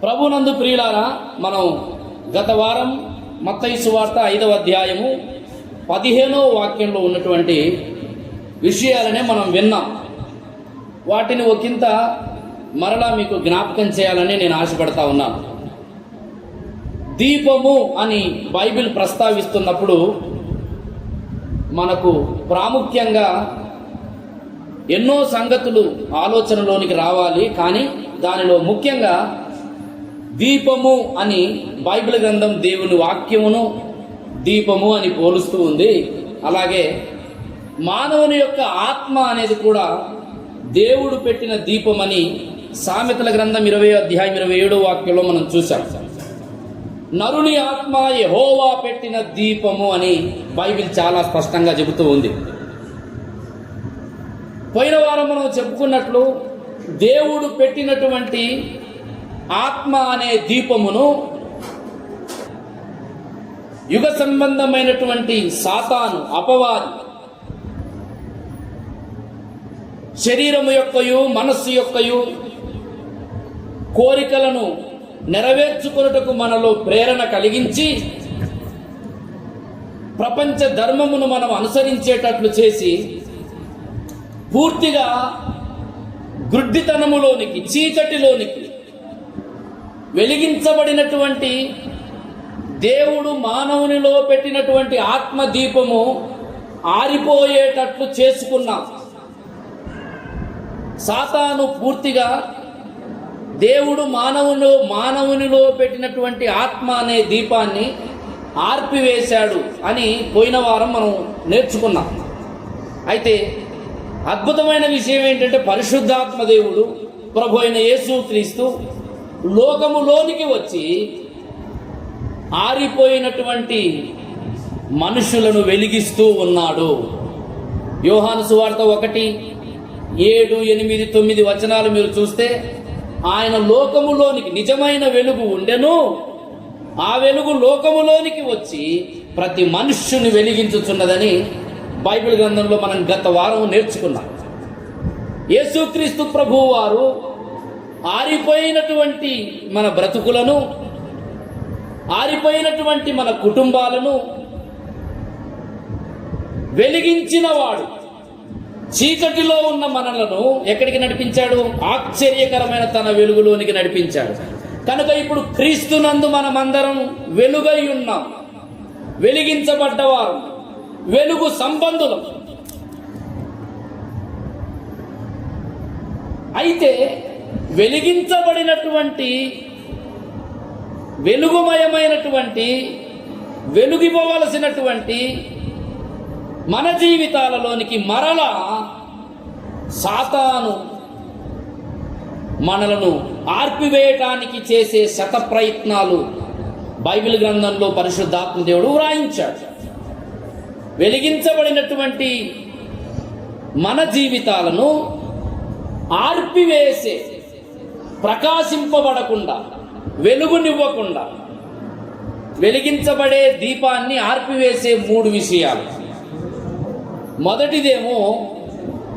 ప్రభునందు ప్రియులారా, మనం గత వారం మత్తయి సువార్త 5వ అధ్యాయము 15వ వాక్యంలో ఉన్నటువంటి విషయాలనే మనం విన్నాం. వాటిని ఒకంత మరలా మీకు జ్ఞాపకం చేయాలని నేను ఆశపడతా ఉన్నాను. దీపము అని బైబిల్ ప్రస్తావిస్తున్నప్పుడు మనకు ప్రాముఖ్యంగా ఎన్నో సంగతులు ఆలోచనలోనికి రావాలి. కానీ దానిలో ముఖ్యంగా దీపము అని బైబిల్ గ్రంథం దేవుని వాక్యమును దీపము అని పోలుస్తూ ఉంది. అలాగే మానవుని యొక్క ఆత్మ అనేది కూడా దేవుడు పెట్టిన దీపమని సామెతల గ్రంథం 20వ అధ్యాయం 27వ వాక్యంలో మనం చూసాం. నరుని ఆత్మ యెహోవా పెట్టిన దీపము అని బైబిల్ చాలా స్పష్టంగా చెబుతూ ఉంది. పోయిన వారం మనం చెప్పుకున్నట్లు దేవుడు పెట్టినటువంటి ఆత్మ అనే దీపమును యుగ సంబంధమైనటువంటి సాతాను, అపవాది శరీరము యొక్కయు మనస్సు యొక్కయు కోరికలను నెరవేర్చుకొనుటకు మనలో ప్రేరణ కలిగించి ప్రపంచ ధర్మమును మనం అనుసరించేటట్లు చేసి పూర్తిగా గుడ్డితనములోనికి, చీకటిలోనికి వెలిగించబడినటువంటి దేవుడు మానవునిలో పెట్టినటువంటి ఆత్మదీపము ఆరిపోయేటట్లు చేసుకున్నాం. సాతాను పూర్తిగా దేవుడు మానవునిలో పెట్టినటువంటి ఆత్మ అనే దీపాన్ని ఆర్పివేశాడు అని పోయిన వారం మనం నేర్చుకున్నాం. అయితే అద్భుతమైన విషయం ఏంటంటే పరిశుద్ధాత్మ దేవుడు ప్రభు అయిన యేసుక్రీస్తు లోకములోనికి వచ్చి ఆరిపోయినటువంటి మనుషులను వెలిగిస్తూ ఉన్నాడు. యోహాను సువార్త 1, 7, 8, 9 వచనాలు మీరు చూస్తే ఆయన లోకములోనికి నిజమైన వెలుగు ఉండెను, ఆ వెలుగు లోకములోనికి వచ్చి ప్రతి మనుష్యుని వెలిగించుచున్నదని బైబిల్ గ్రంథంలో మనం గత వారం నేర్చుకున్నాం. యేసుక్రీస్తు ప్రభువు వారు ఆరిపోయినటువంటి మన బ్రతుకులను, ఆరిపోయినటువంటి మన కుటుంబాలను వెలిగించినవాడు. చీకటిలో ఉన్న మనలను ఎక్కడికి నడిపించాడు? ఆశ్చర్యకరమైన తన వెలుగులోనికి నడిపించాడు. కనుక ఇప్పుడు క్రీస్తునందు మనమందరం వెలుగై ఉన్నాం, వెలిగించబడ్డవారు, వెలుగు సంబంధులం. అయితే వెలిగించబడినటువంటి వెలుగుమయమైనటువంటి వెలుగివ్వవలసినటువంటి మన జీవితాలలోనికి మరలా సాతాను మనలను ఆర్పివేయటానికి చేసే శత ప్రయత్నాలు బైబిల్ గ్రంథంలో పరిశుద్ధాత్మ దేవుడు వ్రాయించాడు. వెలిగించబడినటువంటి మన జీవితాలను ఆర్పివేసే, ప్రకాశింపబడకుండా, వెలుగునివ్వకుండా వెలిగించబడే దీపాన్ని ఆర్పివేసే 3 విషయాలు. మొదటిదేమో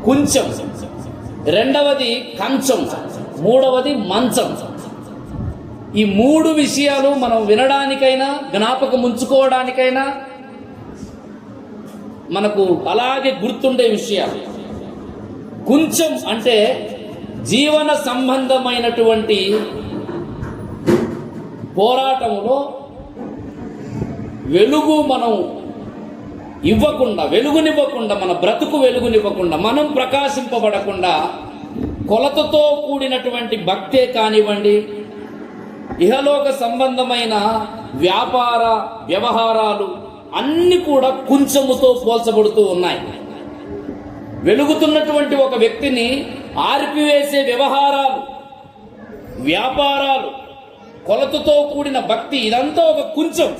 కుంచం, రెండవది కంచం, మూడవది మంచం. ఈ 3 విషయాలు మనం వినడానికైనా జ్ఞాపకం ఉంచుకోవడానికైనా మనకు అలాగే గుర్తుండే విషయాలు. కుంచం అంటే జీవన సంబంధమైనటువంటి పోరాటంలో వెలుగు మనం ఇవ్వకుండా, వెలుగునివ్వకుండా, మన బ్రతుకు వెలుగునివ్వకుండా, మనం ప్రకాశింపబడకుండా కొలతతో కూడినటువంటి భక్తే కానివ్వండి, ఇహలోక సంబంధమైన వ్యాపార వ్యవహారాలు అన్ని కూడా కుంచముతో పోల్చబడుతూ ఉన్నాయి. వెలుగుతున్నటువంటి ఒక వ్యక్తిని ఆర్పివేసే వ్యవహారాలు, వ్యాపారాలు, కొలతతో కూడిన భక్తి, ఇదంతా ఒక కుంచం.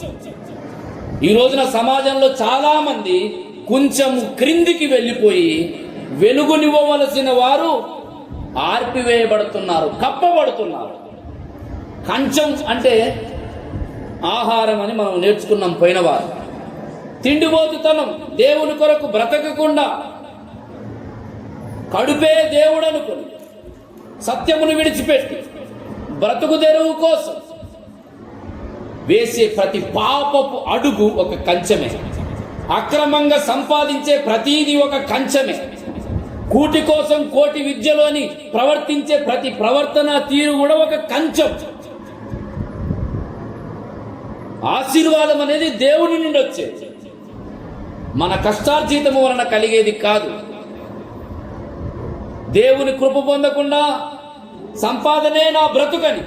ఈ రోజున సమాజంలో చాలా మంది కొంచెం క్రిందికి వెళ్ళిపోయి వెలుగునివ్వవలసిన వారు ఆర్పివేయబడుతున్నారు, కప్పబడుతున్నారు. కంచం అంటే ఆహారం అని మనం నేర్చుకున్నాం పోయిన వారు. తిండిబోతుతనం, దేవుని కొరకు బ్రతకకుండా కడుపే దేవుడు అనుకుని సత్యమును విడిచిపెట్టి బ్రతుకు తెరువు కోసం వేసే ప్రతి పాపపు అడుగు ఒక కంచెమే. అక్రమంగా సంపాదించే ప్రతీది ఒక కంచెమే. కూటి కోసం కోటి విద్యలోని ప్రవర్తించే ప్రతి ప్రవర్తన తీరు కూడా ఒక కంచెం. ఆశీర్వాదం అనేది దేవుని నుండి వచ్చేది, మన కష్టార్జితము వలన కలిగేది కాదు. దేవుని కృప పొందకుండా సంపాదనే నా బ్రతుకని,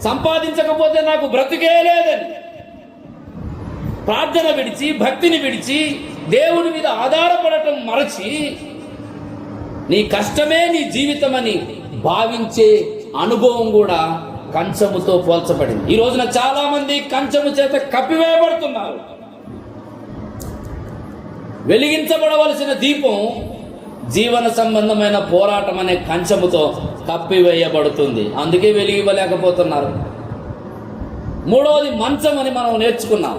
సంపాదించకపోతే నాకు బ్రతుకే లేదని ప్రార్థన విడిచి, భక్తిని విడిచి, దేవుని మీద ఆధారపడటం మరచి నీ కష్టమే నీ జీవితమని భావించే అనుభవం కూడా కంచముతో పోల్చబడింది. ఈ రోజున చాలా మంది కంచము చేత కప్పివేయబడుతున్నారు. వెలిగించబడవలసిన దీపం జీవన సంబంధమైన పోరాటం అనే కంచముతో కప్పివేయబడుతుంది. అందుకే వెలిగివ్వలేకపోతున్నారు. మూడవది మంచం అని మనం నేర్చుకున్నాం.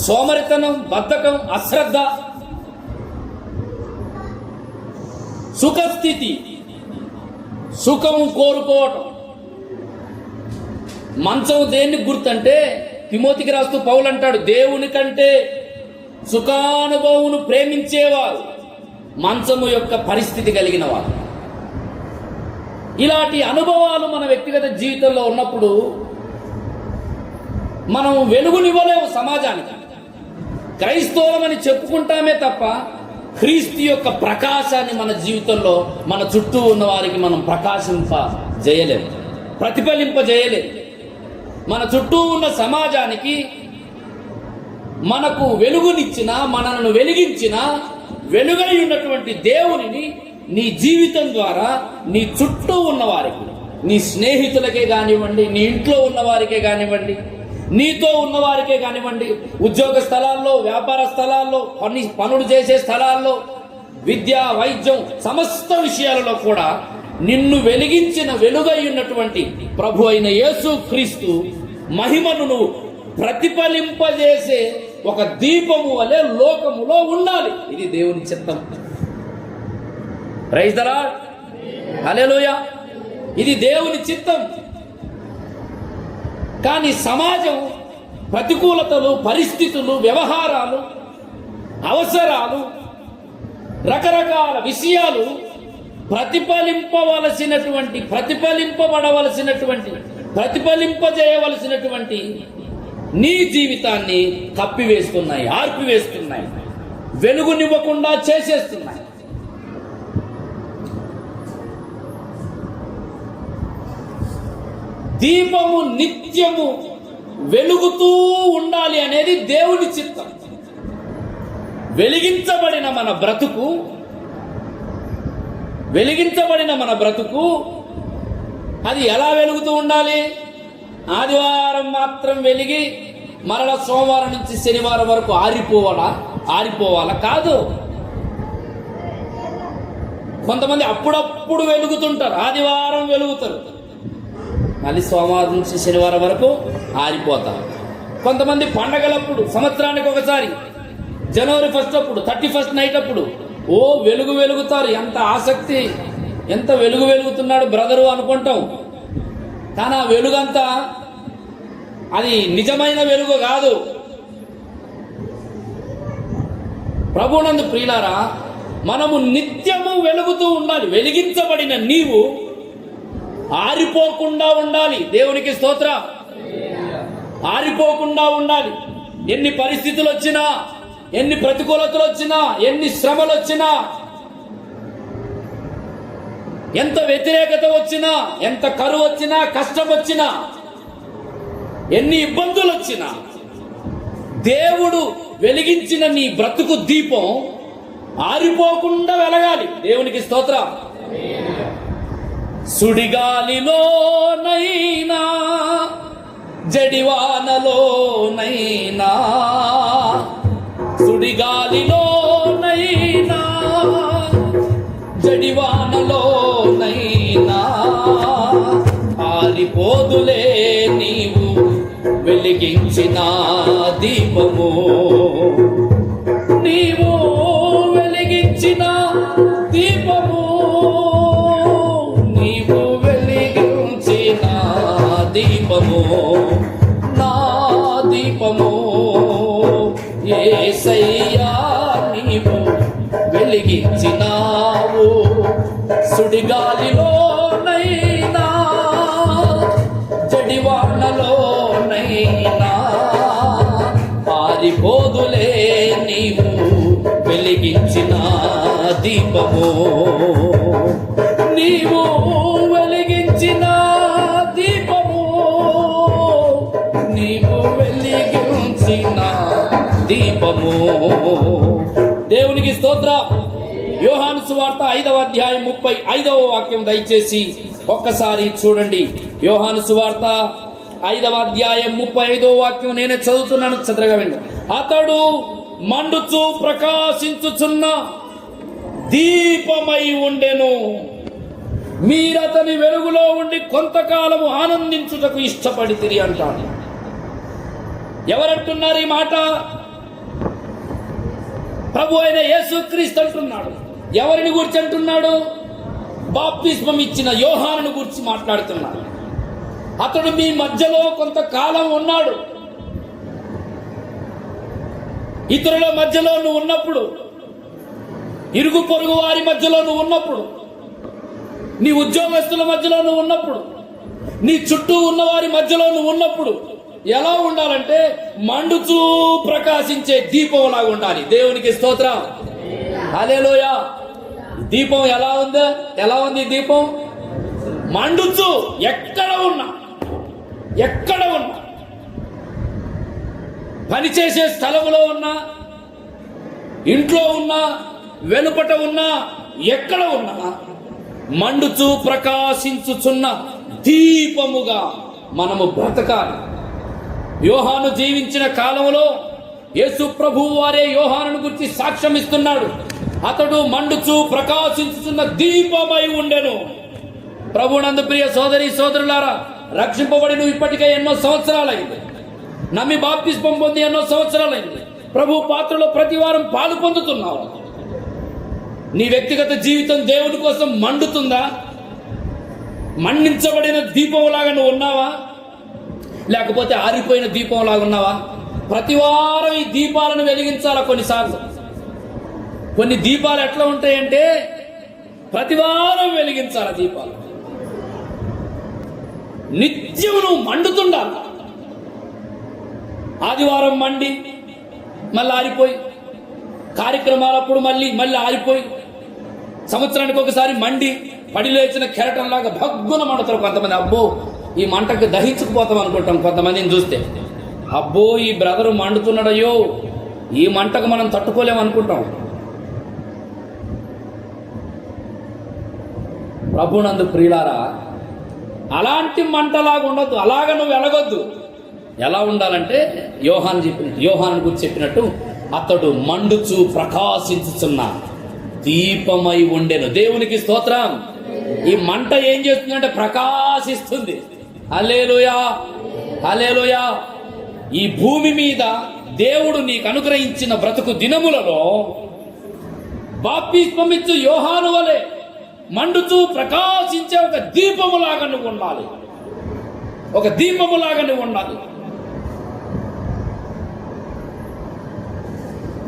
సోమరితనం, బద్ధకం, అశ్రద్ధ, సుఖస్థితి, సుఖం కోరుకోవటం. మంచం దేన్ని గుర్తంటే తిమోతికి రాస్తూ పౌలు అంటాడు, దేవుని కంటే సుఖానుభవమును ప్రేమించేవారు మంచము యొక్క పరిస్థితి కలిగిన వారు. ఇలాంటి అనుభవాలు మన వ్యక్తిగత జీవితంలో ఉన్నప్పుడు మనం వెలుగునివ్వలేము సమాజానికి. క్రైస్తవులమని చెప్పుకుంటామే తప్ప క్రీస్తు యొక్క ప్రకాశాన్ని మన జీవితంలో మన చుట్టూ ఉన్న వారికి మనం ప్రకాశింపజేయలేము, ప్రతిఫలింపజేయలేము. మన చుట్టూ ఉన్న సమాజానికి మనకు వెలుగునిచ్చిన, మనను వెలిగించిన వెలుగై ఉన్నటువంటి దేవునిని నీ జీవితం ద్వారా నీ చుట్టూ ఉన్న వారికి, నీ స్నేహితులకే కానివ్వండి, నీ ఇంట్లో ఉన్న వారికే కానివ్వండి, నీతో ఉన్నవారికే కానివ్వండి, ఉద్యోగ స్థలాల్లో, వ్యాపార స్థలాల్లో, పనులు చేసే స్థలాల్లో, విద్య, వైద్యం, సమస్త విషయాలలో కూడా నిన్ను వెలిగించిన వెలుగై ఉన్నటువంటి ప్రభు అయిన యేసు క్రీస్తు మహిమను నువ్వు ప్రతిఫలింపజేసే ఒక దీపము వలె లోకములో ఉండాలి. ఇది దేవుని చిత్తం. ప్రైజ్ ది లార్డ్, హల్లెలూయా. ఇది దేవుని చిత్తం. కానీ సమాజం ప్రతికూలతలు, పరిస్థితులు, వ్యవహారాలు, అవసరాలు, రకరకాల విషయాలు ప్రతిఫలింపజేయవలసినటువంటి నీ జీవితాన్ని కప్పివేస్తున్నాయి, ఆర్పివేస్తున్నాయి, వెలుగునివ్వకుండా చేసేస్తున్నాయి. దీపము నిత్యము వెలుగుతూ ఉండాలి అనేది దేవుని చిత్తం. వెలిగించబడిన మన బ్రతుకు అది ఎలా వెలుగుతూ ఉండాలి? ఆదివారం మాత్రం వెలిగి మరల సోమవారం నుంచి శనివారం వరకు ఆరిపోవాలా? కాదు. కొంతమంది అప్పుడప్పుడు వెలుగుతుంటారు, ఆదివారం వెలుగుతారు, మళ్ళీ సోమవారం నుంచి శనివారం వరకు ఆరిపోతారు. కొంతమంది పండగలప్పుడు, సంవత్సరానికి ఒకసారి, జనవరి 1 అప్పుడు, 31 నైట్ అప్పుడు వెలుగుతారు. ఎంత ఆసక్తి, ఎంత వెలుగుతున్నాడు బ్రదరు అనుకుంటాం. కానీ ఆ వెలుగంతా అది నిజమైన వెలుగు కాదు. ప్రభునందు ప్రియులారా, మనము నిత్యము వెలుగుతూ ఉండాలి. వెలిగించబడిన నీవు ఆరిపోకుండా ఉండాలి. దేవునికి స్తోత్రం. ఆరిపోకుండా ఉండాలి. ఎన్ని పరిస్థితులు వచ్చినా, ఎన్ని ప్రతికూలతలు వచ్చినా, ఎన్ని శ్రమలు వచ్చినా, ఎంత వ్యతిరేకత వచ్చినా, ఎంత కరువు వచ్చినా, కష్టం వచ్చినా, ఎన్ని ఇబ్బందులు వచ్చినా, దేవుడు వెలిగించిన నీ బ్రతుకు దీపం ఆరిపోకుండా వెలగాలి. దేవునికి స్తోత్రం. సుడిగాలిలోనైనా, జడివానలోనైనా, సుడిగాలిలోనైనా, జడివానలోనైనా ఆరిపోదులే నీవు వెలిగించిన దీపము. నీవు వెలిగించిన దీపము, నీవు వెలిగించిన దీపము, నా దీపము యేసయ్యా నీవు వెలిగించినావు. సుడిగాలిలోనైనా జడివానలోనైనా పారిపోదులే నీవు వెలిగించిన దీపము, నీవు వెలిగించిన దీపము, నీవు వెలిగించిన దీపము. దేవునికి స్తోత్రం. యోహాను సువార్త 5వ అధ్యాయం 35వ వాక్యం దయచేసి ఒక్కసారి చూడండి. యోహాను సువార్త 5వ అధ్యాయం 35వ వాక్యం నేనే చదువుతున్నాను, చదరగా వినండి. అతడు మండుచు ప్రకాశించుచున్న దీపమై ఉండెను. మీరతని వెలుగులో ఉండి కొంతకాలము ఆనందించుటకు ఇష్టపడితిరి అంటాడు. ఎవరంటున్నారు ఈ మాట? ప్రభు అయిన యేసుక్రీస్తు అంటున్నాడు. ఎవరిని గురించి అంటున్నాడు? బాప్తిస్మం ఇచ్చిన యోహానును గురించి మాట్లాడుతున్నాడు. అతడు మీ మధ్యలో కొంతకాలం ఉన్నాడు. ఇతరుల మధ్యలో నువ్వు ఉన్నప్పుడు, ఇరుగు పొరుగు వారి మధ్యలో నువ్వు ఉన్నప్పుడు, నీ ఉద్యోగస్తుల మధ్యలో నువ్వు ఉన్నప్పుడు, నీ చుట్టూ ఉన్న వారి మధ్యలో నువ్వు ఉన్నప్పుడు ఎలా ఉండాలంటే మండుచూ ప్రకాశించే దీపం లాగా ఉండాలి. దేవునికి స్తోత్రం. హల్లెలూయా. దీపం ఎలా ఉందో, ఎలా ఉంది దీపం? మండుచు. ఎక్కడ ఉన్నా పనిచేసే స్థలంలో ఉన్నా, ఇంట్లో ఉన్నా, వెలుపట ఉన్నా, ఎక్కడ ఉన్నా మండుచు ప్రకాశించుచున్న దీపముగా మనము బ్రతకాలి. యోహాను జీవించిన కాలంలో యేసు ప్రభువు వారే యోహానును గురించి సాక్ష్యం ఇస్తున్నాడు. అతడు మండుచు ప్రకాశించుచున్న దీపమై ఉండెను. ప్రభునందు ప్రియ సోదరి సోదరులారా, రక్షింపబడి నువ్వు ఇప్పటికే ఎన్నో సంవత్సరాలైంది. నమ్మి బాప్తిస్మం పొంది ఎన్నో సంవత్సరాలైంది. ప్రభు పాత్రలో ప్రతి వారం పాలు పొందుతున్నావు. నీ వ్యక్తిగత జీవితం దేవుని కోసం మండుతుందా? మండించబడిన దీపంలాగా నువ్వు ఉన్నావా? లేకపోతే ఆరిపోయిన దీపంలాగా ఉన్నావా? ప్రతి వారం ఈ దీపాలను వెలిగించాలా. కొన్నిసార్లు కొన్ని దీపాలు ఎట్లా ఉంటాయంటే ప్రతి వారం వెలిగించాలి దీపాలు. నిత్యం నువ్వు మండుతుండాలి. ఆదివారం మండి మళ్ళీ ఆరిపోయి, కార్యక్రమాలప్పుడు మళ్ళీ ఆరిపోయి, సంవత్సరానికి ఒకసారి మండి పడి లేచిన కెరటంలాగా భగ్గున మండుతారు కొంతమంది. అబ్బో ఈ మంటకు దహించుకుపోతాం అనుకుంటాం కొంతమందిని చూస్తే. అబ్బో ఈ బ్రదరు మండుతున్నాడయ్యో, ఈ మంటకు మనం తట్టుకోలేము అనుకుంటాం. ప్రభునందు ప్రియులారా, అలాంటి మంటలాగా ఉండొద్దు. అలాగ నువ్వు వెలగొద్దు. ఎలా ఉండాలంటే యోహాను గురించి చెప్పినట్టు అతడు మండుచు ప్రకాశించుచున్న దీపమై ఉండెను. దేవునికి స్తోత్రం. ఈ మంట ఏం చేస్తుందంటే ప్రకాశిస్తుంది. హల్లెలూయా, హల్లెలూయా. ఈ భూమి మీద దేవుడు నీకు అనుగ్రహించిన బ్రతుకు దినములలో బాప్తిస్మమిచ్చు యోహాను వలె మండుచూ ప్రకాశించే ఒక దీపములాగా నువ్వు ఉండాలి. ఒక దీపములాగా నువ్వు ఉండాలి.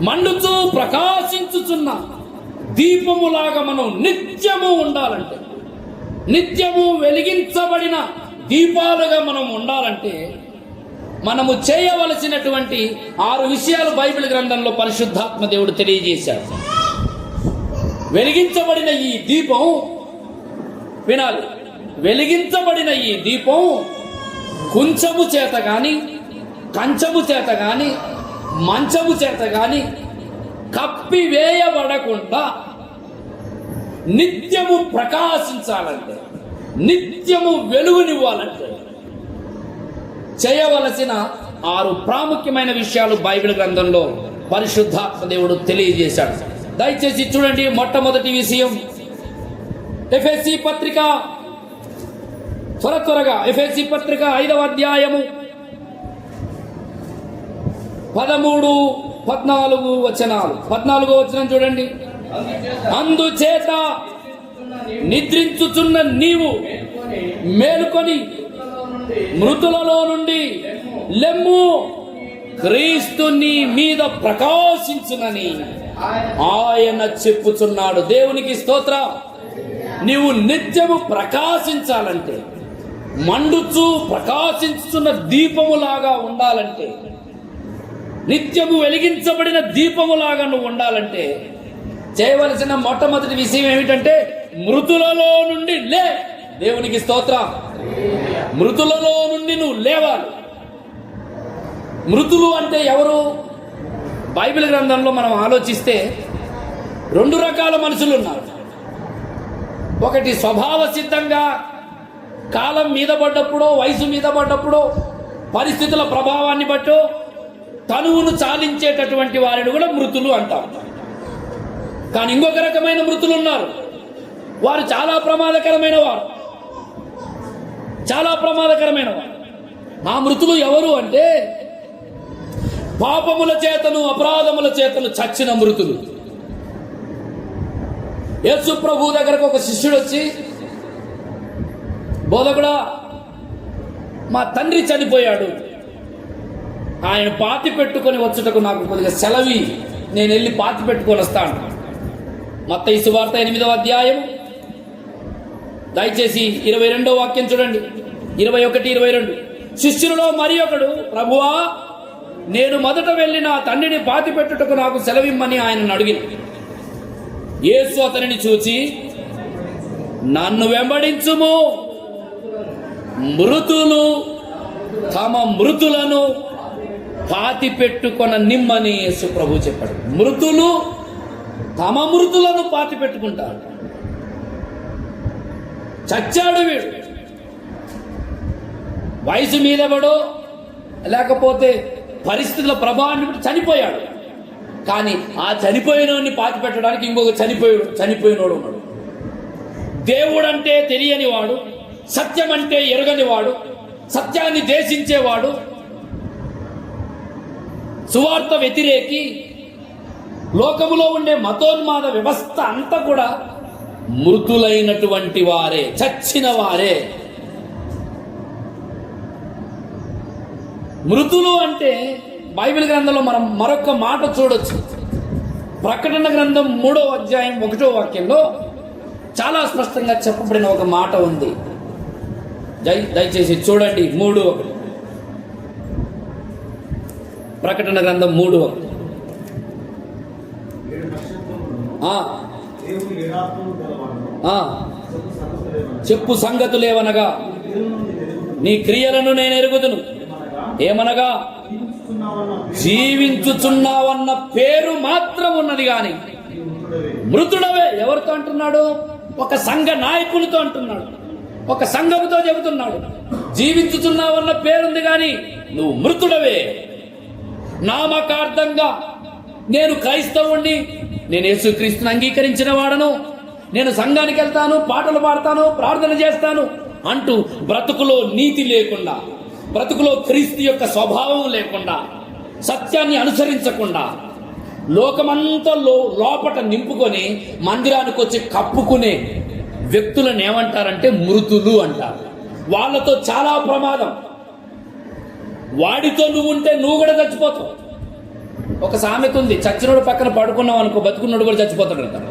మండుచూ ప్రకాశించుచున్న దీపములాగా మనం నిత్యము ఉండాలంటే, నిత్యము వెలిగించబడిన దీపాలుగా మనం ఉండాలంటే మనము చేయవలసినటువంటి 6 విషయాలు బైబిల్ గ్రంథంలో పరిశుద్ధాత్మ దేవుడు తెలియజేశాడు. వెలిగించబడిన ఈ దీపం వినాలి. వెలిగించబడిన ఈ దీపం కుంచము చేత గాని, కంచము చేత గాని, మంచము చేత గాని కప్పివేయబడకుండా నిత్యము ప్రకాశించాలంటే, నిత్యము వెలుగునివ్వాలంటే చేయవలసిన 6 ప్రాముఖ్యమైన విషయాలు బైబిల్ గ్రంథంలో పరిశుద్ధాత్మ దేవుడు తెలియజేశాడు. దయచేసి చూడండి. మొట్టమొదటి విషయం ఎఫెసీ పత్రిక, త్వరగా ఎఫెసీ పత్రిక 5వ అధ్యాయము 13-14 వచనాలు. 14వ వచనం చూడండి. అందుచేత నిద్రించుచున్న నీవు మేలుకొని మృతులలో నుండి లెమ్ము, క్రీస్తు నీ మీద ప్రకాశించునని ఆయన చెప్పుచున్నాడు. దేవునికి స్తోత్రం. నీవు నిత్యము ప్రకాశించాలంటే, మండుచు ప్రకాశించుతున్న దీపములాగా ఉండాలంటే, నిత్యము వెలిగించబడిన దీపములాగా నువ్వు ఉండాలంటే చేయవలసిన మొట్టమొదటి విషయం ఏమిటంటే మృతులలో నుండి లే. దేవునికి స్తోత్రం. మృతులలో నుండి నువ్వు లేవాలి. మృతులు అంటే ఎవరు? బైబిల్ గ్రంథంలో మనం ఆలోచిస్తే 2 రకాల మనుషులు ఉన్నారు. ఒకటి స్వభావ సిద్ధంగా కాలం మీద పడ్డప్పుడో, వయసు మీద పడ్డప్పుడో, పరిస్థితుల ప్రభావాన్ని బట్టో తనువును చాలించేటటువంటి వారిని కూడా మృతులు అంటారు. కానీ ఇంకొక రకమైన మృతులు ఉన్నారు. వారు చాలా ప్రమాదకరమైన వారు. ఆ మృతులు ఎవరు అంటే పాపముల చేతను అపరాధముల చేతను చచ్చిన మృతులు. యేసు ప్రభు దగ్గరకు ఒక శిష్యుడు వచ్చి, బోధకుడా, మా తండ్రి చనిపోయాడు, ఆయన పాతి పెట్టుకొని వచ్చుటకు నాకు కొద్దిగా సెలవి, నేను వెళ్ళి పాతి పెట్టుకొని వస్తాను. మత్తయి సువార్త 8వ అధ్యాయం దయచేసి 22వ వాక్యం చూడండి. 21, 22. శిష్యులలో మరి ఒకడు, ప్రభువా, నేను మొదట వెళ్ళి నా తండ్రిని పాతి పెట్టుటకు నాకు సెలవిమ్మని ఆయనను అడిగిన. యేసు అతనిని చూచి, నన్ను వెంబడించుము, మృతులు తమ మృతులను పాతి పెట్టుకొన నిమ్మని యేసు ప్రభు చెప్పాడు. మృతులు తమ మృతులను పాతి పెట్టుకుంటారు. చచ్చాడు వీడు. వయసు మీద పడో లేకపోతే పరిస్థితుల ప్రభావాన్ని బట్టి చనిపోయాడు. కానీ ఆ చనిపోయినోడిని పాతి పెట్టడానికి ఇంకొక చనిపోయినోడు ఉన్నాడు. దేవుడంటే తెలియని వాడు, సత్యం అంటే ఎరగని వాడు, సత్యాన్ని దేశించేవాడు, సువార్త వ్యతిరేకి, లోకములో ఉండే మతోన్మాద వ్యవస్థ అంతా కూడా మృతులైనటువంటి వారే, చచ్చిన వారే. మృతులు అంటే బైబిల్ గ్రంథంలో మనం మరొక మాట చూడొచ్చు. ప్రకటన గ్రంథం 3వ అధ్యాయం 1వ వాక్యంలో చాలా స్పష్టంగా చెప్పబడిన ఒక మాట ఉంది. దయచేసి చూడండి. 3:1. ప్రకటన గ్రంథం 3:1. చెప్పు సంగతులేవనగా నీ క్రియలను నేను ఎరుగుదును. ఏమనగా జీవించుచున్నావన్న పేరు మాత్రం ఉన్నది గాని మృతుడవే. ఎవరితో అంటున్నాడు? ఒక సంఘ నాయకునితో అంటున్నాడు, ఒక సంఘముతో చెబుతున్నాడు. జీవించుచున్నావన్న పేరుంది గాని నువ్వు మృతుడవే. నామకార్థంగా నేను క్రైస్తవుణ్ణి, నేను యేసుక్రీస్తుని అంగీకరించిన వాడను, నేను సంఘానికి వెళ్తాను, పాటలు పాడతాను, ప్రార్థన చేస్తాను అంటూ బ్రతుకులో నీతి లేకుండా, బ్రతుకులో క్రీస్తు యొక్క స్వభావం లేకుండా, సత్యాన్ని అనుసరించకుండా, లోకమంతా లోపట నింపుకొని మందిరానికి వచ్చి కప్పుకునే వ్యక్తులను ఏమంటారంటే మృతులు అంటారు. వాళ్ళతో చాలా ప్రమాదం. వాడితో నువ్వు ఉంటే నువ్వు కూడా చచ్చిపోతావు. ఒక సామెత ఉంది, చచ్చినోడు పక్కన పడుకున్నావు అనుకో, బతుకున్నోడు కూడా చచ్చిపోతాడు అంటారు.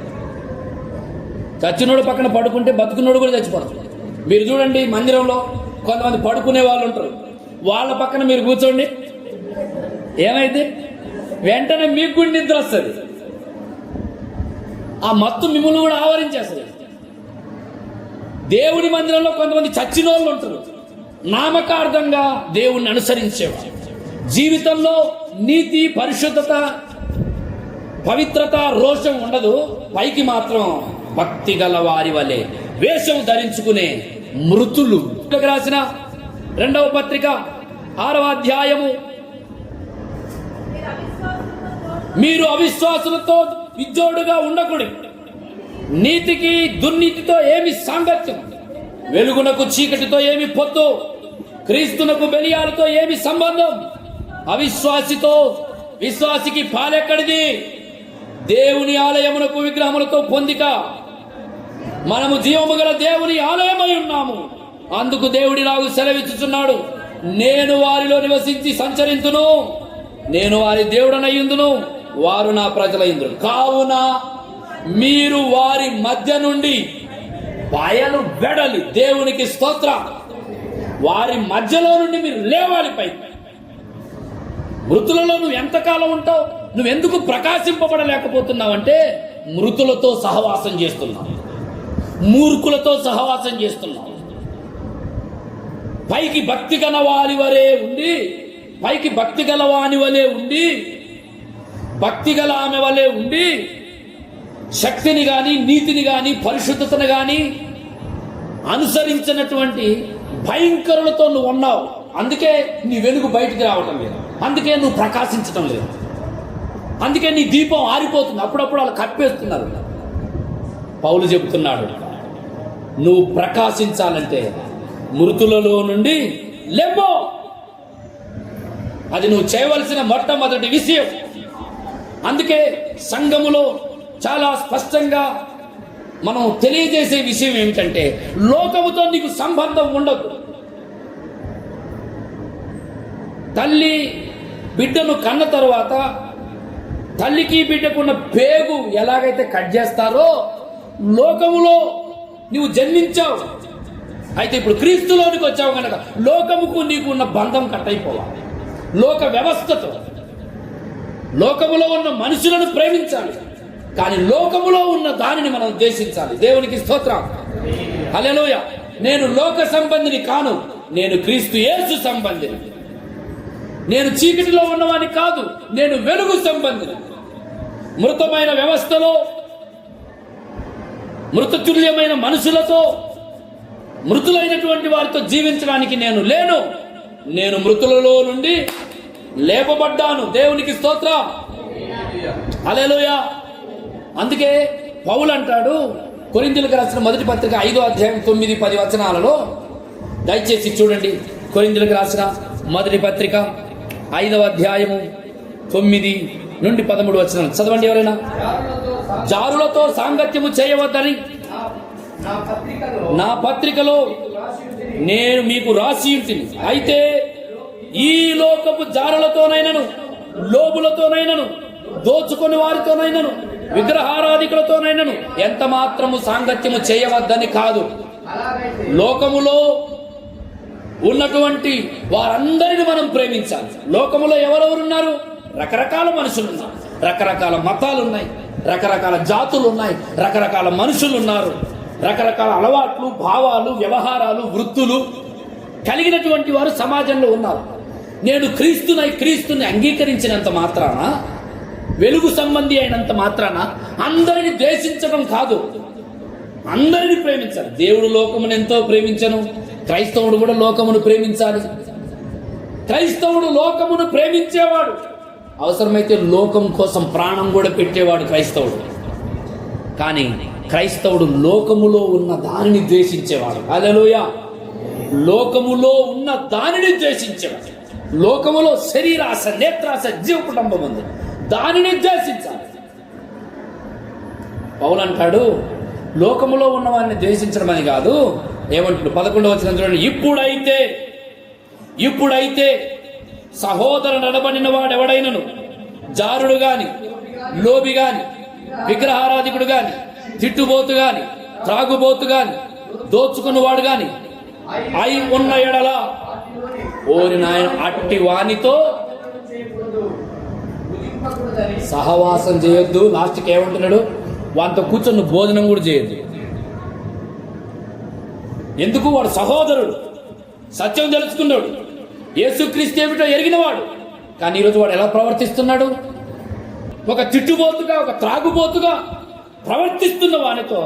చచ్చినోడు పక్కన పడుకుంటే బతుకున్నోడు కూడా చచ్చిపోతాడు. మీరు చూడండి, మందిరంలో కొంతమంది పడుకునే వాళ్ళు ఉంటారు. వాళ్ళ పక్కన మీరు కూర్చోండి, ఏమైంది? వెంటనే మీకు కూడా నిద్ర వస్తుంది. ఆ మత్తు మిమ్మల్ని కూడా ఆవరించేస్తుంది. దేవుని మందిరంలో కొంతమంది చచ్చిన వాళ్ళు ఉంటారు. నామకార్థంగా దేవుణ్ణి అనుసరించేవారు. జీవితంలో నీతి, పరిశుద్ధత, పవిత్రత, రోషం ఉండదు. పైకి మాత్రం భక్తి గల వారి వలె వేషం ధరించుకునే మృతులు. రాసిన 2వ పత్రిక 6వ అధ్యాయము, మీరు అవిశ్వాసులతో విజ్జోడుగా ఉండకూడదు. నీతికి దుర్నీతితో ఏమి సాంగత్యం, వెలుగునకు చీకటితో ఏమి పొత్తు, క్రీస్తునకు బెలియాలతో ఏమి సంబంధం? అవిశ్వాసితో విశ్వాసికి పాలెక్కడిది? దేవుని ఆలయమునకు విగ్రహములతో పొందిక. మనము జీవము గల దేవుని ఆలయమై ఉన్నాము. అందుకు దేవుడిలాగు సెలవిచ్చుచున్నాడు, నేను వారిలో నివసించి సంచరింతును, నేను వారి దేవుడనయ్యుందును, వారు నా ప్రజలయ్యుందురు. కావున మీరు వారి మధ్య నుండి బయలు వెడలి. దేవునికి స్తోత్రం. వారి మధ్యలో నుండి మీరు లేవాలి పైకి. మృతులలో నువ్వు ఎంతకాలం ఉంటావు? నువ్వెందుకు ప్రకాశింపబడలేకపోతున్నావంటే మృతులతో సహవాసం చేస్తున్నావు, మూర్ఖులతో సహవాసం చేస్తున్నావు. పైకి భక్తి గల వారి వలె ఉండి, పైకి భక్తి గల వాని వలె ఉండి, భక్తి గల ఆమె వలె ఉండి, శక్తిని గాని నీతిని గాని పరిశుద్ధతను గాని అనుసరించినటువంటి భయంకరులతో నువ్వు ఉన్నావు. అందుకే నీ వెలుగు బయటికి రావటం లేదు, అందుకే నువ్వు ప్రకాశించటం లేదు, అందుకే నీ దీపం ఆరిపోతుంది. అప్పుడప్పుడు వాళ్ళు కప్పేస్తున్నారు. పౌలు చెబుతున్నాడు, నువ్వు ప్రకాశించాలంటే మృతులలో నుండి లేపో. అది నువ్వు చేయవలసిన మొట్టమొదటి విషయం. అందుకే సంఘములో చాలా స్పష్టంగా మనం తెలియజేసే విషయం ఏమిటంటే లోకముతో నీకు సంబంధం ఉండదు. తల్లి బిడ్డను కన్న తరువాత తల్లికి బిడ్డకున్న పేగు ఎలాగైతే కట్ చేస్తారో లోకములో నువ్వు జన్మించావు. అయితే ఇప్పుడు క్రీస్తులోనికి వచ్చావు కనుక లోకముకు నీకు ఉన్న బంధం కట్ అయిపోవాలి. లోక వ్యవస్థతో లోకములో ఉన్న మనుషులను ప్రేమించాలి, కానీ లోకములో ఉన్న దానిని మనం ద్వేషించాలి. దేవునికి స్తోత్రం. హల్లెలూయా. నేను లోక సంబంధిని కాను, నేను క్రీస్తు యేసు సంబంధిని. నేను చీకటిలో ఉన్నవాని కాదు, నేను వెలుగు సంబంధిని. మృతమైన వ్యవస్థలో మృతతుల్యమైన మనుషులతో మృతులైనటువంటి వారితో జీవించడానికి నేను లేను. నేను మృతులలో నుండి లేపబడ్డాను. దేవునికి స్తోత్రం. హల్లెలూయా. అందుకే పౌలు అంటాడు కొరింథీయులకు రాసిన మొదటి పత్రిక 5వ అధ్యాయం 9-10 వచనాలలో, దయచేసి చూడండి. కొరింథీయులకు రాసిన మొదటి పత్రిక 5వ అధ్యాయము 9-13 వచనాలు చదవండి ఎవరైనా. జారులతో సాంగత్యము చేయవద్దని నా పత్రికలో నేను మీకు రాసి ఉంటుంది. అయితే ఈ లోకపు జారులతోనైనను, లోబులతోనైనను, దోచుకొని వారితోనైనను, విగ్రహారాధికులతోనైనను ఎంత మాత్రము సాంగత్యము చేయవద్దని కాదు. లోకములో ఉన్నటువంటి వారందరిని మనం ప్రేమించాలి. లోకములో ఎవరెవరున్నారు? రకరకాల మనుషులు ఉన్నారు, రకరకాల మతాలు ఉన్నాయి, రకరకాల జాతులు ఉన్నాయి, రకరకాల మనుషులు ఉన్నారు, రకరకాల అలవాట్లు, భావాలు, వ్యవహారాలు, వృత్తులు కలిగినటువంటి వారు సమాజంలో ఉన్నారు. నేను క్రీస్తుని అంగీకరించినంత మాత్రాన, వెలుగు సంబంధి అయినంత మాత్రాన అందరిని ద్వేషించడం కాదు, అందరిని ప్రేమించాలి. దేవుడు లోకమును ఎంతో ప్రేమించను, క్రైస్తవుడు కూడా లోకమును ప్రేమించాలి. క్రైస్తవుడు లోకమును ప్రేమించేవాడు, అవసరమైతే లోకం కోసం ప్రాణం కూడా పెట్టేవాడు క్రైస్తవుడు. కానీ క్రైస్తవుడు లోకములో ఉన్న దానిని ద్వేషించేవాడు. హల్లెలూయా. లోకములో ఉన్న దానిని ద్వేషించేవాడు. లోకములో శరీరాశ, నేత్రాశ, జీవ కుటుంబం ఉంది, దానిని ద్వేషించాలి. పౌలు అంటాడు లోకములో ఉన్న వారిని ద్వేషించడం అని కాదు. ఏమంటాడు 11వ వచనం చూడండి. ఇప్పుడైతే సహోదరు నడబడిన వాడెవడైనను, జారుడు గాని, లోబి గాని, విగ్రహారాధికుడు గాని, తిట్టుబోతు గాని, త్రాగుబోతు గాని, దోచుకున్నవాడు గాని అయి ఉన్న ఎడల ఓరి నాయన అట్టి వానితో సహవాసం చేయొద్దు. లాస్ట్కి ఏమంటున్నాడు? వానితో కూర్చొని భోజనం కూడా చేయొద్దు. ఎందుకు? వాడు సహోదరుడు, సత్యం తెలుసుకున్నాడు, యేసుక్రీస్తు ఏమిటో ఎరిగినవాడు. కానీ ఈరోజు వాడు ఎలా ప్రవర్తిస్తున్నాడు? ఒక తిట్టుబోతుగా, ఒక త్రాగుబోతుగా ప్రవర్తిస్తున్న వానితో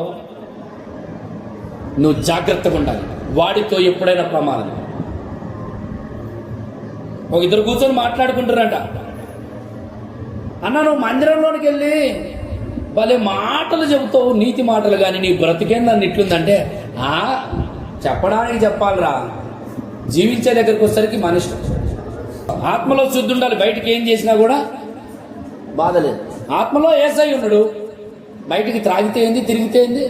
నువ్వు జాగ్రత్తగా ఉండాలి. వాడితో ఎప్పుడైనా ప్రమాదం. ఒక ఇద్దరు కూర్చొని మాట్లాడుకుంటారంట. అన్న నువ్వు మందిరంలోనికి వెళ్ళి భలే మాటలు చెబుతావు, నీతి మాటలు, కానీ నీ బ్రతికేం దాన్ని ఇట్లుందంటే చెప్పడానికి చెప్పాలిరా, జీవించే దగ్గరికి వచ్చేసరికి మనిషి ఆత్మలో శుద్ధి ఉండాలి. బయటికి ఏం చేసినా కూడా బాధ లేదు. ఆత్మలో యేసై ఉన్నాడు, బయటికి త్రాగితే ఏంది, తిరిగితే ఏంది.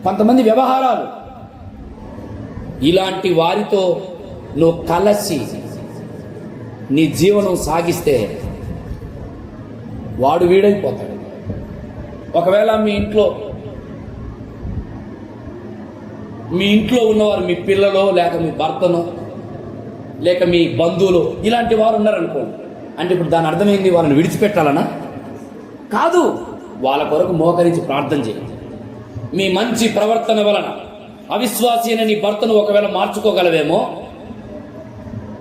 కొంతమంది వ్యవహారాలు ఇలాంటి వారితో నువ్వు కలిసి నీ జీవనం సాగిస్తే వాడు వీడైపోతాడు. ఒకవేళ మీ ఇంట్లో ఉన్నవారు మీ పిల్లలో, లేక మీ భర్తను, లేక మీ బంధువులు ఇలాంటి వారు ఉన్నారనుకోండి, అంటే ఇప్పుడు దాని అర్థమైంది వాళ్ళని విడిచిపెట్టాలనా? కాదు. వాళ్ళ కొరకు మోకరించి ప్రార్థన చేయండి. మీ మంచి ప్రవర్తన వలన అవిశ్వాసి అయిన నీ భర్తను ఒకవేళ మార్చుకోగలవేమో,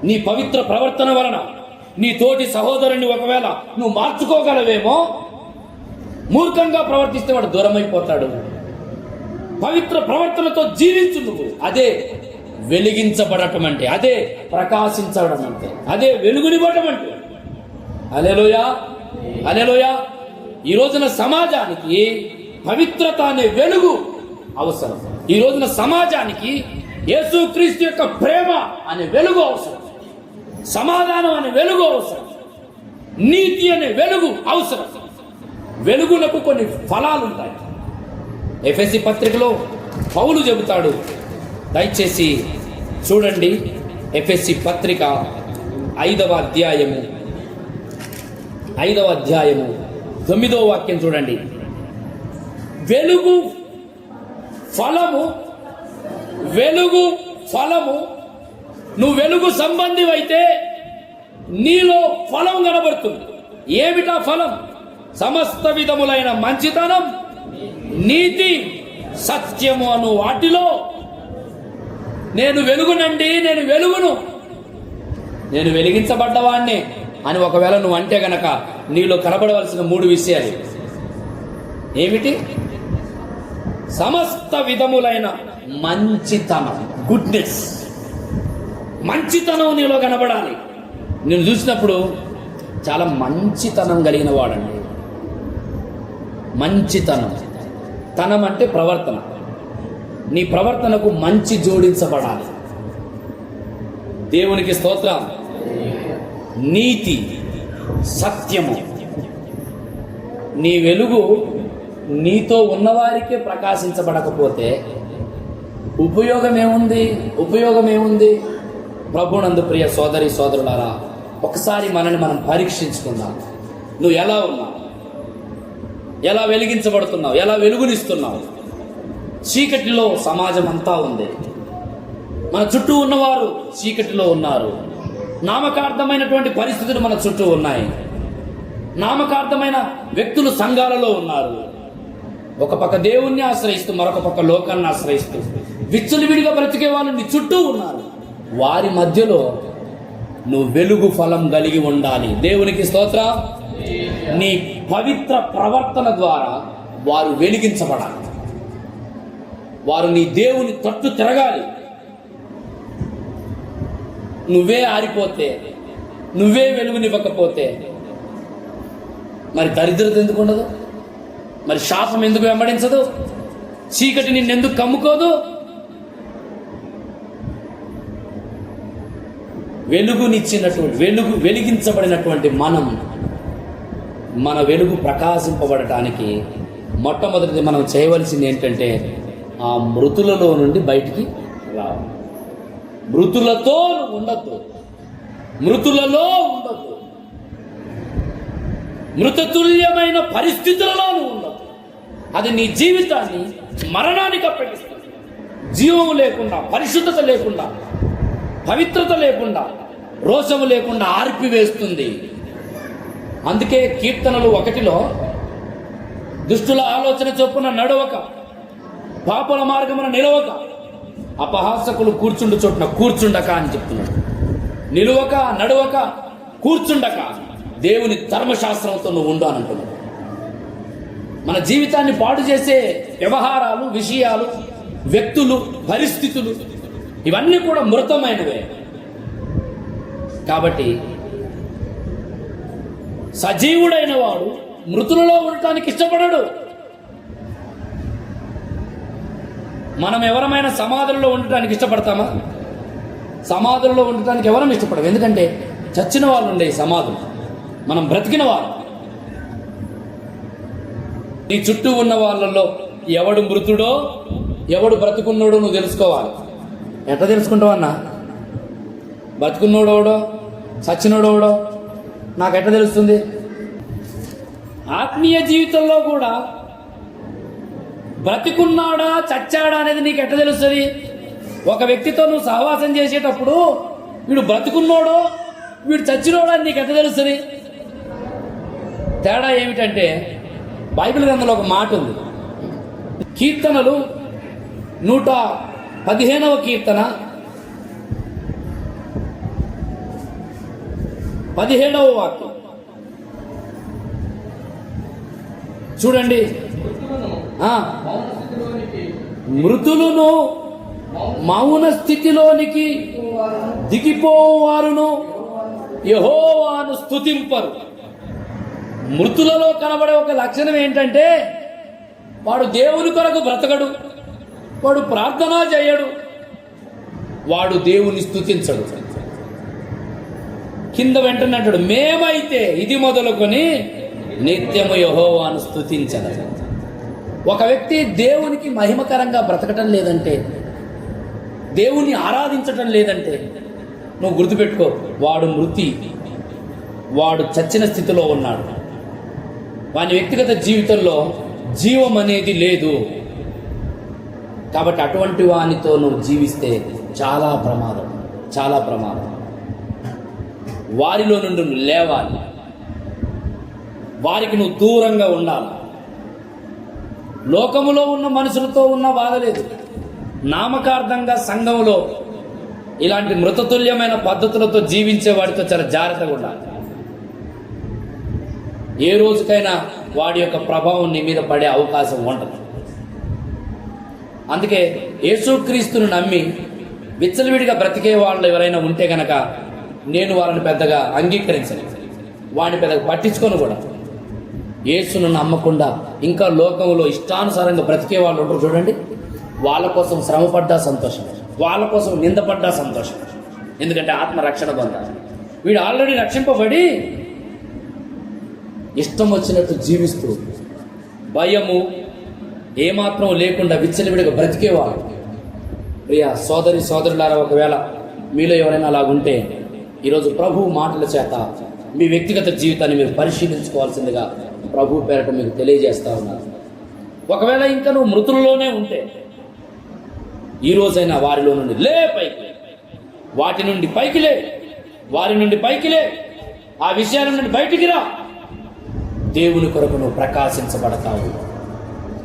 నీ పవిత్ర ప్రవర్తన వలన నీ తోటి సహోదరుని ఒకవేళ నువ్వు మార్చుకోగలవేమో. మూర్ఖంగా ప్రవర్తిస్తే వాడు దూరమైపోతాడు. పవిత్ర ప్రవర్తనతో జీవించు నువ్వు. అదే వెలిగించబడటం అంటే, అదే ప్రకాశించడం అంటే, అదే వెలుగునివ్వటం అంటే. హల్లెలూయా, హల్లెలూయా. ఈ రోజున సమాజానికి పవిత్రత అనే వెలుగు అవసరం. ఈ రోజున సమాజానికి యేసుక్రీస్తు యొక్క ప్రేమ అనే వెలుగు అవసరం. సమాధానం అనే వెలుగు అవసరం. నీతి అనే వెలుగు అవసరం. వెలుగులకు కొన్ని ఫలాలు ఉంటాయి. ఎఫెసీ పత్రికలో పౌలు చెబుతాడు, దయచేసి చూడండి. ఎఫెసీ పత్రిక 5వ అధ్యాయము 9వ వాక్యం చూడండి. వెలుగు ఫలము నువ్వు వెలుగు సంబంధి అయితే నీలో ఫలం కనబడుతుంది. ఏమిటా ఫలం? సమస్త విధములైన మంచితనం, నీతి, సత్యము అను వాటిలో నేను వెలుగునండి, నేను వెలుగును, నేను వెలిగించబడ్డవాణ్ణి అని ఒకవేళ నువ్వు అంటే గనక నీలో కనబడవలసిన 3 విషయాలు ఏమిటి? సమస్త విధములైన మంచితనం, గుడ్నెస్, మంచితనం నీలో కనబడాలి. నేను చూసినప్పుడు చాలా మంచితనం కలిగిన వాడండి. మంచితనం, తనం అంటే ప్రవర్తన. నీ ప్రవర్తనకు మంచి జోడించబడాలి. దేవునికి స్తోత్రం. నీతి, సత్యము. నీ వెలుగు నీతో ఉన్నవారికే ప్రకాశించబడకపోతే ఉపయోగం ఏముంది? ప్రభునందు ప్రియ సోదరి సోదరులారా, ఒకసారి మనల్ని మనం పరీక్షించుకుందాం. నువ్వు ఎలా ఉన్నావు? ఎలా వెలిగించబడుతున్నావు? ఎలా వెలుగునిస్తున్నావు? చీకటిలో సమాజం అంతా ఉంది. మన చుట్టూ ఉన్నవారు చీకటిలో ఉన్నారు. నామకార్థమైనటువంటి పరిస్థితులు మన చుట్టూ ఉన్నాయి. నామకార్థమైన వ్యక్తులు సంఘాలలో ఉన్నారు. ఒక పక్క దేవుణ్ణి ఆశ్రయిస్తూ, మరొక పక్క లోకాన్ని ఆశ్రయిస్తూ విచ్చలవిడిగా బ్రతికే వాళ్ళు నీ చుట్టూ ఉన్నారు. వారి మధ్యలో నువ్వు వెలుగు ఫలం కలిగి ఉండాలి. దేవునికి స్తోత్రం. నీ పవిత్ర ప్రవర్తన ద్వారా వారు వెలిగించబడాలి. వారు నీ దేవుని తట్టు తిరగాలి. నువ్వే ఆరిపోతే, నువ్వే వెలుగునివ్వకపోతే మరి దరిద్రత ఎందుకు ఉండదు? మరి శాపం ఎందుకు వెంబడించదు? చీకటి నిన్నెందుకు కమ్ముకోదు? వెలిగించబడినటువంటి మన వెలుగు ప్రకాశింపబడటానికి మొట్టమొదటిది మనం చేయవలసింది ఏంటంటే ఆ మృతులలో నుండి బయటికి రావాలి. మృతులలో ఉండద్దు. మృతతుల్యమైన పరిస్థితులలో ఉండదు. అది నీ జీవితాన్ని మరణానికి అప్పగిస్తుంది. జీవం లేకుండా, పరిశుద్ధత లేకుండా, పవిత్రత లేకుండా, రోషము లేకుండా ఆర్పివేస్తుంది. అందుకే కీర్తనలు 1లో దుష్టుల ఆలోచన చొప్పున నడవక, పాపల మార్గమున నిలవక, అపహాసకులు కూర్చుండు చోటున కూర్చుండక అని చెప్తున్నాడు. నిలువక, నడవక, కూర్చుండక దేవుని ధర్మశాస్త్రంతో నువ్వు ఉండు అని అంటున్నాడు. మన జీవితాన్ని పాడు చేసే వ్యవహారాలు, విషయాలు, వ్యక్తులు, పరిస్థితులు ఇవన్నీ కూడా మృతమైనవే. కాబట్టి సజీవుడైన వాడు మృతులలో ఉండటానికి ఇష్టపడడు. మనం ఎవరమైనా సమాధుల్లో ఉండటానికి ఇష్టపడతామా? సమాధుల్లో ఉండటానికి ఎవరం ఇష్టపడము. ఎందుకంటే చచ్చిన వాళ్ళు ఉండే సమాధులు, మనం బ్రతికిన వాళ్ళు. నీ చుట్టూ ఉన్న వాళ్ళల్లో ఎవడు మృతుడో ఎవడు బ్రతుకున్నాడో నువ్వు తెలుసుకోవాలి. ఎట్లా తెలుసుకుంటావు అన్నా? బతుకున్నోడోడో చచ్చినోడోడో నాకు ఎట్లా తెలుస్తుంది? ఆత్మీయ జీవితంలో కూడా బ్రతికున్నాడా చచ్చాడా అనేది నీకు ఎట్లా తెలుస్తుంది? ఒక వ్యక్తితో నువ్వు సహవాసం చేసేటప్పుడు వీడు బ్రతుకున్నోడో వీడు చచ్చినోడో అని నీకు ఎట్లా తెలుస్తుంది? తేడా ఏమిటంటే బైబిల్ గ్రంథంలో ఒక మాట ఉంది. కీర్తనలు 115వ కీర్తన 17వ వాక్యం చూడండి. మృతులను మౌన స్థితిలోనికి దిగిపోవారును యెహోవాను స్తుతింపరు. మృతులలో కనబడే ఒక లక్షణం ఏంటంటే వాడు దేవుని కొరకు బ్రతకడు, వాడు ప్రార్థన చేయడు, వాడు దేవుని స్తుతించడు. కింద వెంటనే అంటాడు, మేమైతే ఇది మొదలుకొని నిత్యము యెహోవాను స్తుతించదు. ఒక వ్యక్తి దేవునికి మహిమకరంగా బ్రతకటం లేదంటే, దేవుని ఆరాధించటం లేదంటే నువ్వు గుర్తుపెట్టుకో, వాడు మృతి, వాడు చచ్చిన స్థితిలో ఉన్నాడు. వాని వ్యక్తిగత జీవితంలో జీవం అనేది లేదు. కాబట్టి అటువంటి వానితో నువ్వు జీవిస్తే చాలా ప్రమాదం, చాలా ప్రమాదం. వారిలో నుండి నువ్వు లేవాలి, వారికి నువ్వు దూరంగా ఉండాలి. లోకములో ఉన్న మనుషులతో ఉన్న బాధ లేదు. నామకార్థంగా సంఘంలో ఇలాంటి మృతతుల్యమైన పద్ధతులతో జీవించే వాడితో చాలా జాగ్రత్తగా ఉండాలి. ఏ రోజుకైనా వాడి యొక్క ప్రభావం నీ మీద పడే అవకాశం ఉండదు. అందుకే యేసుక్రీస్తును నమ్మి విచ్చలవిడిగా బ్రతికే వాళ్ళు ఎవరైనా ఉంటే గనక నేను వాళ్ళని పెద్దగా అంగీకరించను, వాడిని పెద్దగా పట్టించుకొని కూడా. యేసును నమ్మకుండా ఇంకా లోకంలో ఇష్టానుసారంగా బ్రతికే వాళ్ళు ఉంటారు చూడండి, వాళ్ళ కోసం శ్రమపడ్డా సంతోషం, వాళ్ళ కోసం నిందపడ్డా సంతోషం. ఎందుకంటే ఆత్మ రక్షణ పొందాలి. వీడు ఆల్రెడీ రక్షింపబడి ఇష్టం వచ్చినట్టు జీవిస్తూ భయము ఏమాత్రం లేకుండా విచ్చలవిడిగా బ్రతికేవాడు. ప్రియ సోదరి సోదరులారా, ఒకవేళ మీలో ఎవరైనా అలాగుంటే ఈరోజు ప్రభు మాటల చేత మీ వ్యక్తిగత జీవితాన్ని మీరు పరిశీలించుకోవాల్సిందిగా ప్రభు పేరట మీకు తెలియజేస్తా ఉన్నారు. ఒకవేళ ఇంకా నువ్వు మృతుల్లోనే ఉంటే ఈ రోజైనా వారిలో నుండి లే పైకి, వాటి నుండి పైకి లే, వారి నుండి పైకి లే, ఆ విషయాల నుండి బయటికి రా. దేవుని కొరకు నువ్వు ప్రకాశించబడతావు.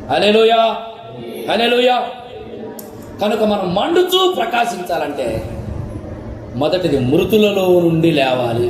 హల్లెలూయా, హల్లెలూయా. కనుక మనం మండుచూ ప్రకాశించాలంటే మొదటిది మృతులలో నుండి లేవాలి.